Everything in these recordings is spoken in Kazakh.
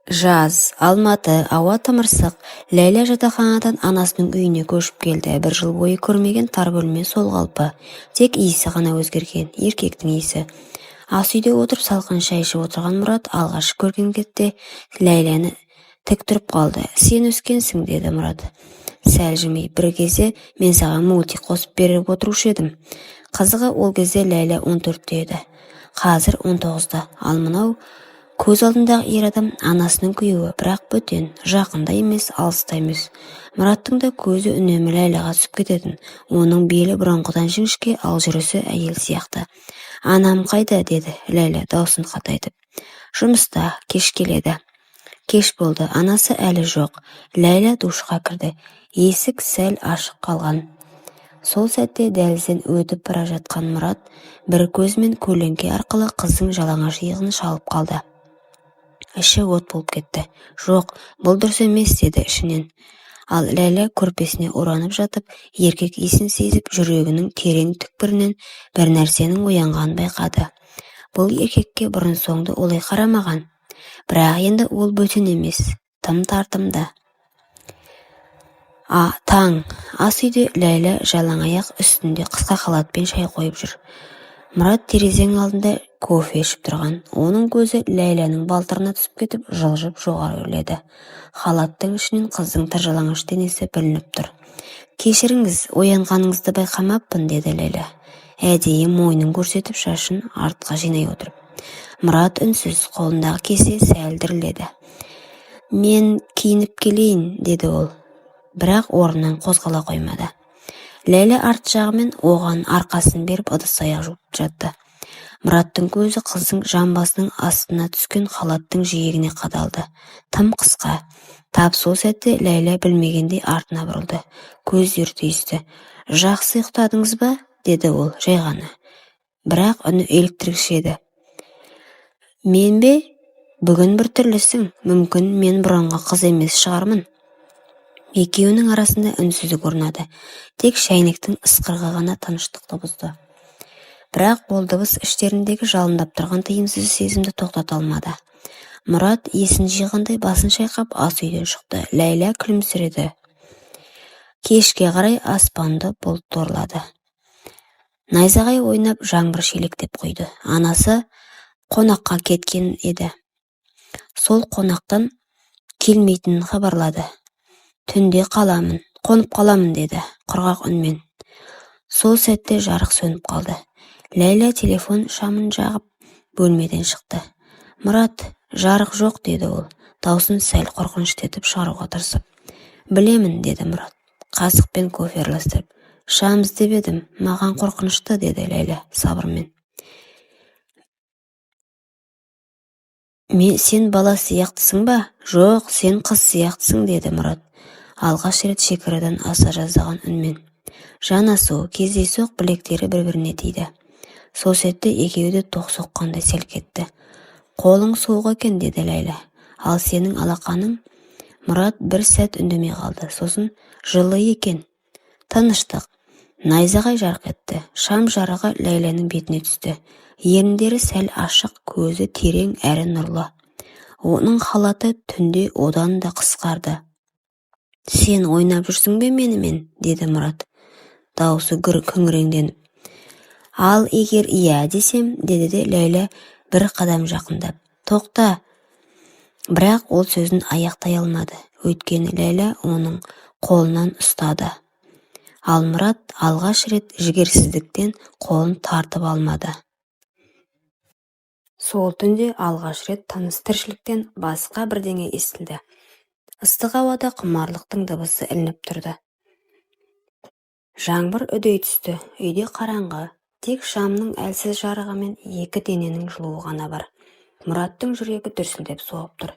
Жаз, Алматы, ауа тымырсық. Ләйлә жатақханадан анасының үйіне көшіп келді. Бір жыл бойы көрмеген тар бөлме сол қалпы. Тек иісі ғана өзгерген, еркектің иісі. Ас үйде отырып салқын шай ішіп отырған Мұрат алғаш көрген кетте Ләйләні тік тұрып қалды. Сен өскенсің, деді Мұрат. Сәл жымиып, бір кезде мен саған мультик қосып беріп отырушы едім. Қызығы, ол кезде Ләйлә 14-те еді. Қазір 19-да. Ал мынау көз алдындағы ер адам анасының күйеуі, бірақ бөтен, жақында емес, алыста емес. Мұраттың да көзі үнемі Ләйләға түсіп кететін. Оның белі бұрынғыдан жіңішке, ал жүрісі әйел сияқты. Анам қайда, деді Ләйлә даусын қатайтып. Жұмыста, кеш келеді. Кеш болды, анасы әлі жоқ. Ләйлә душқа кірді. Есік сәл ашық қалған. Сол сәтте дәлізден өтіп бара жатқан Мұрат бір көзімен көлеңке арқылы қыздың жалаңаш иығын шалып қалды. Іші от болып кетті. Жоқ, бұл дұрыс емес, деді ішінен. Ал Ләйлә көрпесіне оранып жатып, еркек иісін сезіп, жүрегінің терең түкпірінен бір нәрсенің оянғанын байқады. Бұл еркекке бұрын соңды олай қарамаған. Бірақ енді ол бөтен емес, тым тартымды. Таң, ас үйде Ләйлә жалаң аяқ үстінде қысқа халатпен шай қойып жүр. Мұрат терезенің алдында кофе ішіп тұрған. Оның көзі Ләйләнің балтырына түсіп кетіп, жылжып жоғары өрледі. Халаттың ішінен қыздың тыржалаңаш денесі білініп тұр. Кешіріңіз, оянғаныңызды байқамаппын, деді Ләйлә. Әдейі мойнын көрсетіп, шашын артқа жинай отырып. Мұрат үнсіз, қолындағы кесе сәл дірілдеді. Мен киініп келейін, деді ол. Бірақ орнынан қозғала қоймады. Ләйлә арт жағымен оған арқасын беріп ыдыс-аяқ жуып жатты. Мұраттың көзі қыздың жамбасының астына түскен халаттың жиегіне қадалды. Тым қысқа. Тап сол сәтте Ләйлә білмегендей артына бұрылды. Көздері түйісті. Жақсы ұйықтадыңыз ба, деді ол жай ғана. Бірақ үні еліктіргіш еді. Мен бе? Бүгін бір түрлісің. Мүмкін мен бұрынғы қыз емес шығармын. Екеуінің арасында үнсіздік орнады. Тек шәйнектің ысқырығы ғана тыныштықты бұзды. Бірақ ол дыбыс іштеріндегі жалындап тұрған тыйымсыз сезімді тоқтата алмады. Мұрат есін жиғандай басын шайқап ас үйден шықты. Ләйлә күлімсіреді. Кешке қарай аспанды бұлт торлады. Найзағай ойнап жаңбыр шелектеп құйды. Анасы қонаққа кеткен еді. Сол қонақтан келмейтінін хабарлады. Түнде қаламын, қонып қаламын, деді құрғақ үнмен. Сол сәтте жарық сөніп қалды. Ләйлә телефон шамын жағып бөлмеден шықты. Мұрат, жарық жоқ, деді ол, даусын сәл қорқыныштетіп шығаруға тырысып. Білемін, деді Мұрат, қасықпен кофе араластырып. Шам іздеп едім, маған қорқынышты, деді Ләйлә сабырмен. Сен бала сияқтысың ба? Жоқ, сен қыз сияқтысың, деді Мұрат. Алғаш рет шекарадан аса жаздаған үнмен. Жанасу, кездейсоқ білектері бір-біріне тиді. Сол сәтте екеуі де тоқ соққандай селк етті. Қолың суық екен, деді Ләйлә. Ал сенің алақаның? Мұрат бір сәт үндемей қалды. Сосын жылы екен. Тыныштық. Найзағай жарқ етті. Шам жарығы Ләйләнің бетіне түсті. Еріндері сәл ашық, көзі терең әрі нұрлы. Оның халаты түнде одан да қысқарды. Сен ойнап жүрсің бе менімен, деді Мұрат. Даусы күңіреңденіп. Ал егер иә десем, деді де Ләйлә бір қадам жақындап. Тоқта. Бірақ ол сөзін аяқтай алмады. Өйткені Ләйлә оның қолынан ұстады. Ал Мұрат алғаш рет жігерсіздіктен қолын тартып алмады. Сол түнде алғаш рет тыныс тіршіліктен басқа бірдеңе естілді. Ыстық ауада құмарлықтың дыбысы ілініп тұрды. Жаңбыр үдей түсті. Үйде қараңғы. Тек шамның әлсіз жарығымен екі дененің жылуы ғана бар. Мұраттың жүрегі дүрсілдеп соғып тұр.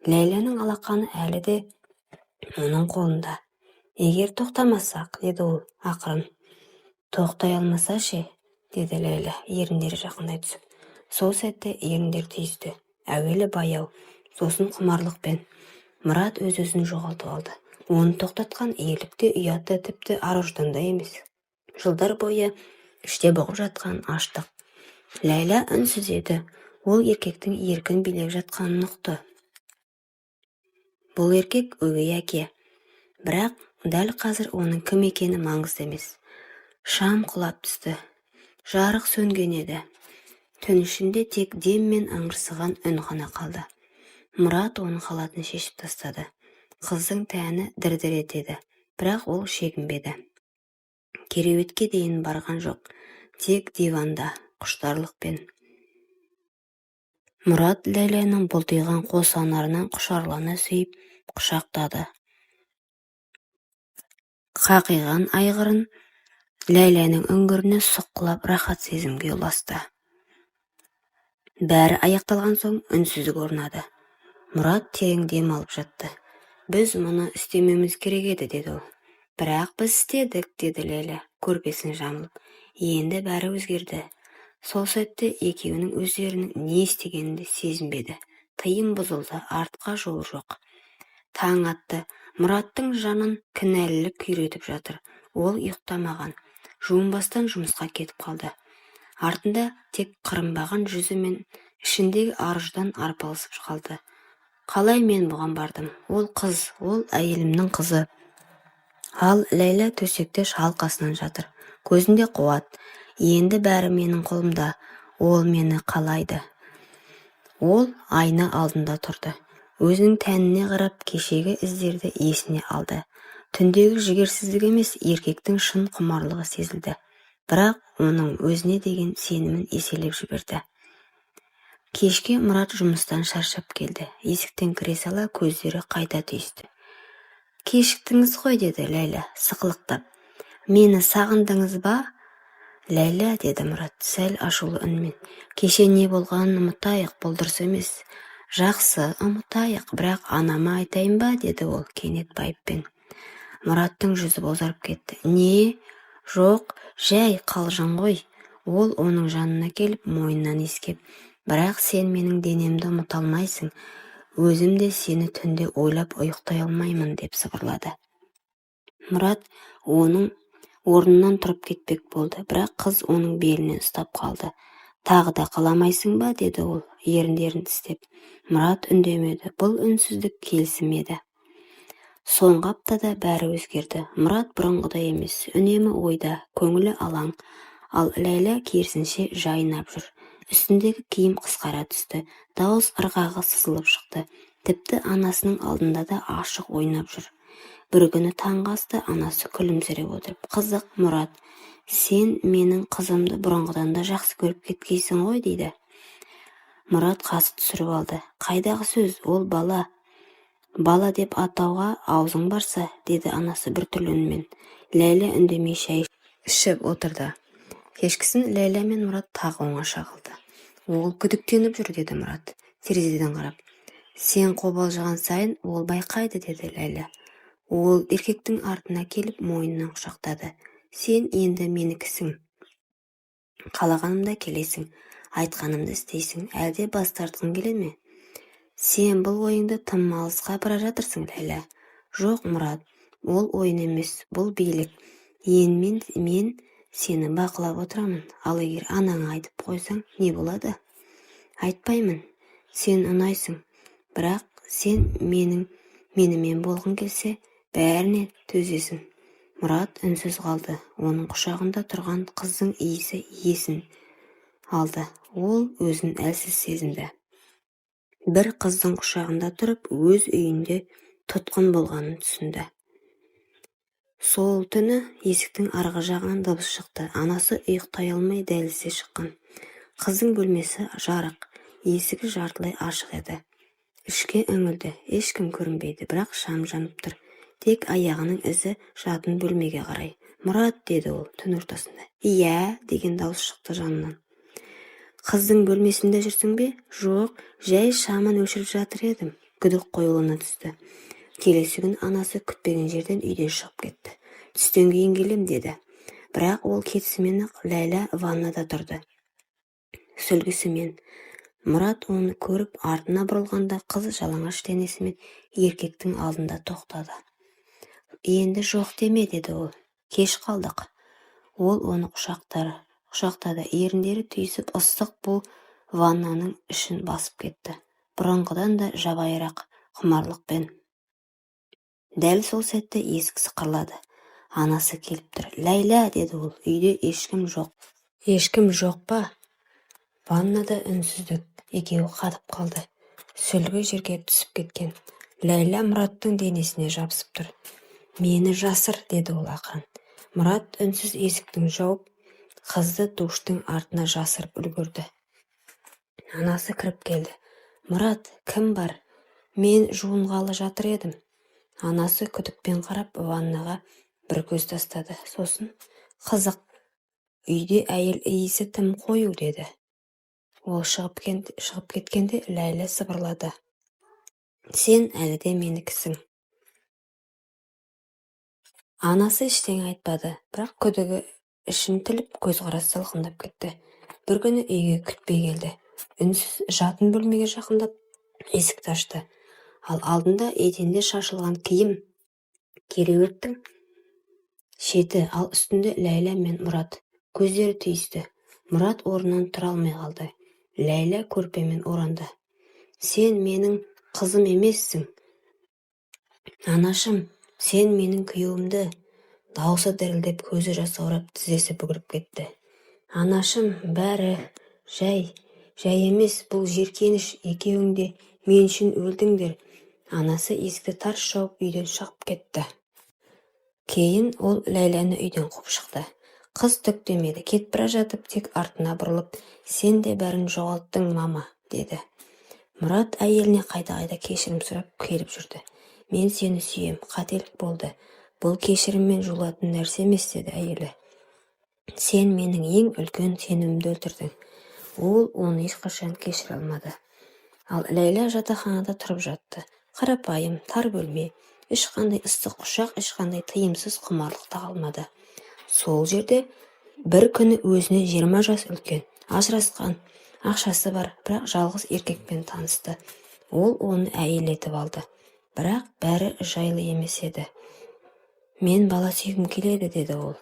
Ләйләнің алақаны әлі де оның қолында. Егер тоқтамасақ, деді ол ақырын. Тоқтай алмаса ше, деді Ләйлә, еріндері жақындай түсіп. Сол сәтте еріндер түйісті. Әуелі баяу, сосын құмарлықпен. Мұрат өз-өзін жоғалтып алды. Оны тоқтатқан иелікте ұяты тіпті ар-ұжданда емес. Жылдар бойы іште бұғып жатқан аштық. Ләйлә үнсіз еді. Ол еркектің еркін билеп жатқанын ұқты. Бұл еркек өгей әке. Бірақ дәл қазір оның кім екені маңызды емес. Шам құлап түсті. Жарық сөнген еді. Түн ішінде тек дем мен ыңырсыған үн ғана қалды. Мұрат оның халатын шешіп тастады. Қыздың тәні дір-дір етеді, бірақ ол шегінбеді. Кереуетке дейін барған жоқ, тек диванда, құштарлықпен. Мұрат Ләйләнің бұлтиған қос анарынан құшарлана сүйіп, құшақтады. Қақиған айғырын Ләйләнің үңгіріне сұққылап рахат сезімге ұласты. Бәрі аяқталған соң үнсіздік орнады. Мұрат терең дем алып жатты. Біз мұны істемеміз керек еді, деді ол. Бірақ біз істедік, деді Ләйлә, көрпесін жамылып. Енді бәрі өзгерді. Сол сәтте екеуінің өздерінің не істегенінде сезінбеді. Тыйым бұзылды, артқа жол жоқ. Таң атты. Мұраттың жанын кінәлілік күйретіп жатыр. Ол ұйықтамаған. Жуынбастан жұмысқа кетіп қалды. Артында тек қырынбаған жүзі мен ішіндегі арыждан арпалысып қалды. Қалай мен бұған бардым? Ол қыз, ол әйелімнің қызы. Ал Ләйлә төсекте шалқасынан жатыр. Көзінде қуат. Енді бәрі менің қолымда. Ол мені қалайды. Ол айна алдында тұрды. Өзінің тәніне қарап кешегі іздерді есіне алды. Түндегі жігерсіздік емес, еркектің шын құмарлығы сезілді. Бірақ оның өзіне деген сенімін еселеп жіберді. Кешке Мұрат жұмыстан шаршап келді. Есіктен кіре сала көздері қайта түйісті. Кешіктіңіз ғой, деді Ләйлә, сықылықтап. Мені сағындыңыз ба? Ләйлә, деді Мұрат, сәл ашулы үнмен. Кеше не болғанын ұмытайық, бұл дұрыс емес. Жақсы, ұмытайық, бірақ анама айтайын ба, деді ол кенет байыппен. Мұраттың жүзі бозарып кетті. Не? Жоқ, жай қалжың ғой. Ол оның жанына келіп мойнынан иіскеп. Бірақ сен менің денемді ұмыта алмайсың. Өзім де сені түнде ойлап ұйықтай алмаймын, деп сыбырлады. Мұрат оның орнынан тұрып кетпек болды, бірақ қыз оның белінен ұстап қалды. Тағы да қаламайсың ба, деді ол, еріндерін тістеп. Мұрат үндемеді. Бұл үнсіздік келісім еді. Соңғы аптада бәрі өзгерді. Мұрат бұрынғыдай емес, үнемі ойда, көңілі алаң. Ал Ләйлә керісінше жайнап жүр. Үстіндегі киім қысқара түсті. Дауыс ырғағы сызылып шықты. Тіпті анасының алдында да ашық ойнап жүр. Бір күні таңғы аста анасы күлімсіреп отырып, қызық, Мұрат, сен менің қызымды бұрынғыдан да жақсы көріп кеткейсің ғой, дейді. Мұрат қасы түсіріп алды. Қайдағы сөз, ол бала. Бала деп атауға аузың барса, деді анасы бір түрлі үнмен. Ләйлә үндемей шай ішіп отырды. Кешкісін Ләйлә мен Мұрат тағы оңаша қалды. Ол күдіктеніп жүр, деді Мұрат, терезеден қарап. Сен қобалжыған сайын ол байқайды, деді Ләйлә. Ол еркектің артына келіп мойнынан құшақтады. Сен енді менікісің. Қалағанымда келесің, айтқанымды істейсің, әлде бас тартқың келе ме? Сен бұл ойыңды тым алысқа апара жатырсың, Ләйлә. Жоқ, Мұрат, ол ойын емес, бұл билік. Мен сені бақылап отырамын. Ал егер анаңа айтып қойсаң, не болады? Айтпаймын. Сен ұнайсың. Бірақ сен менімен болғың келсе, бәріне төзесің. Мұрат үнсіз қалды. Оның құшағында тұрған қыздың иісі есін алды. Ол өзін әлсіз сезінді. Бір қыздың құшағында тұрып, өз үйінде тұтқын болғанын түсінді. Сол түні есіктің арғы жағынан дыбыс шықты. Анасы ұйықтай алмай дәлізге шыққан. Қыздың бөлмесі жарық, есігі жартылай ашық еді. Ішке үңілді, ешкім көрінбейді, бірақ шам жанып тұр. Тек аяғының ізі жатын бөлмеге қарай. Мұрат, деді ол түн ортасында. Иә, деген дауыс шықты жанынан. Қыздың бөлмесінде жүрсің бе? Жоқ, жай шамын өшіріп жатыр едім. Күдік қоюлана түсті. Келесі күн анасы күтпеген жерден үйден шығып кетті. Түстен кейін келем, деді. Бірақ ол кетісімен-ақ Ләйлә ваннада тұрды. Сүлгісімен. Мұрат оны көріп артына бұрылғанда қыз жалаңаш денесімен еркектің алдында тоқтады. Енді жоқ деме, деді ол. Кеш қалдық. Ол оны құшақтады. Еріндері түйісіп ыстық бұл ваннаның ішін басып кетті. Бұрынғыдан да жабайырақ құмарлықпен. Дәл сол сәтте есік сықырлады. Анасы келіп тұр. «Ләйла», деді ол, «үйде ешкім жоқ». «Ешкім жоқ па?» Ваннада үнсіздік. Екеуі қатып қалды. Сүлгі жерге түсіп кеткен. Ләйла Мұраттың денесіне жабысып тұр. «Мені жасыр», деді ол ақырын. Мұрат үнсіз есіктің жауып, қызды душтың артына жасырып үлгірді. Анасы кіріп келді. «Мұрат, кім бар? Мен жуынғалы жатыр едім». Анасы күдікпен қарап ваннаға бір көз тастады. Сосын, «Қызық, үйде әйел иісі тым қою», деді. Ол шығып кеткенде Ләйла сыбырлады. «Сен әлі де менікісің». Анасы ештеңе айтпады, бірақ күдігі ішін тіліп көзқарас салқындап кетті. Бір күні үйге күтпей келді. Үнсіз жатын бөлмеге жақындап есікті ашты. Ал алдында еденде шашылған киім, кереуеттің шеті, ал үстінде Ләйла мен Мұрат. Көздері түйісті. Мұрат орнынан тұра алмай қалды. Ләйла көрпемен оранды. «Сен менің қызым емессің. Анашым, сен менің күйеуімді». Даусы дірілдеп, көзі жасаурап, тізесі бүгіріп кетті. «Анашым, бәрі жай емес, бұл жеркеніш, екеуің де мен үшін өлдіңдер». Анасы есікті тарс жауып үйден шығып кетті. Кейін ол Ләйләні үйден қуып шықты. Қыз түк демеді, кетіп бара жатып тек артына бұрылып, «Сен де бәрін жоғалттың, мама», деді. Мұрат әйеліне қайта-қайта кешірім сұрап келіп жүрді. «Мен сені сүйем, қателік болды. Бұл кешіріммен жуылатын нәрсе емес», деді әйелі. «Сен менің ең үлкен сенімімді өлтірдің». Ол оны ешқашан кешіре алмады. Ал Ләйла жатақханада тұрып жатты. Қарапайым, тар бөлме, ешқандай ыстық құшақ, ешқандай тыйымсыз құмарлық та қалмады. Сол жерде бір күні өзіне 20 жас үлкен, ажырасқан, ақшасы бар, бірақ жалғыз еркекпен танысты. Ол оны әйел етіп алды. Бірақ бәрі жайлы емес еді. «Мен бала сүйгім келеді», деді ол.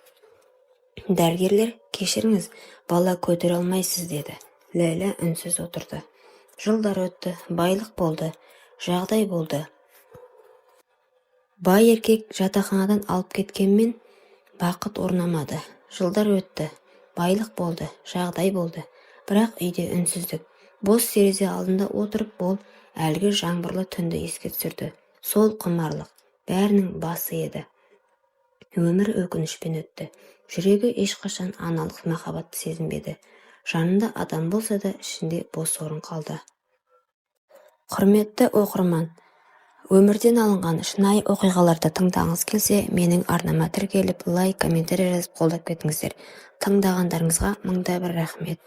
Дәрігерлер, «Кешіріңіз, бала көтере алмайсыз», деді. Ләйла үнсіз отырды. Жылдар өтті, байлық болды, жағдай болды. Бай еркек жатақханадан алып кеткенмен бақыт орнамады. Жылдар өтті, байлық болды, жағдай болды. Бірақ үйде үнсіздік. Бос терезе алдында отырып, ол әлгі жаңбырлы түнді еске түсірді. Сол құмарлық бәрінің басы еді. Өмір өкінішпен өтті. Жүрегі ешқашан аналық махаббатты сезінбеді. Жанында адам болса да, ішінде бос орын қалды. Құрметті оқырман, өмірден алынған шынайы оқиғаларды тыңдағыңыз келсе, менің арнама тіркеліп, лайк, комментарий жазып қолдап кетіңіздер. Тыңдағандарыңызға мыңда бір рахмет.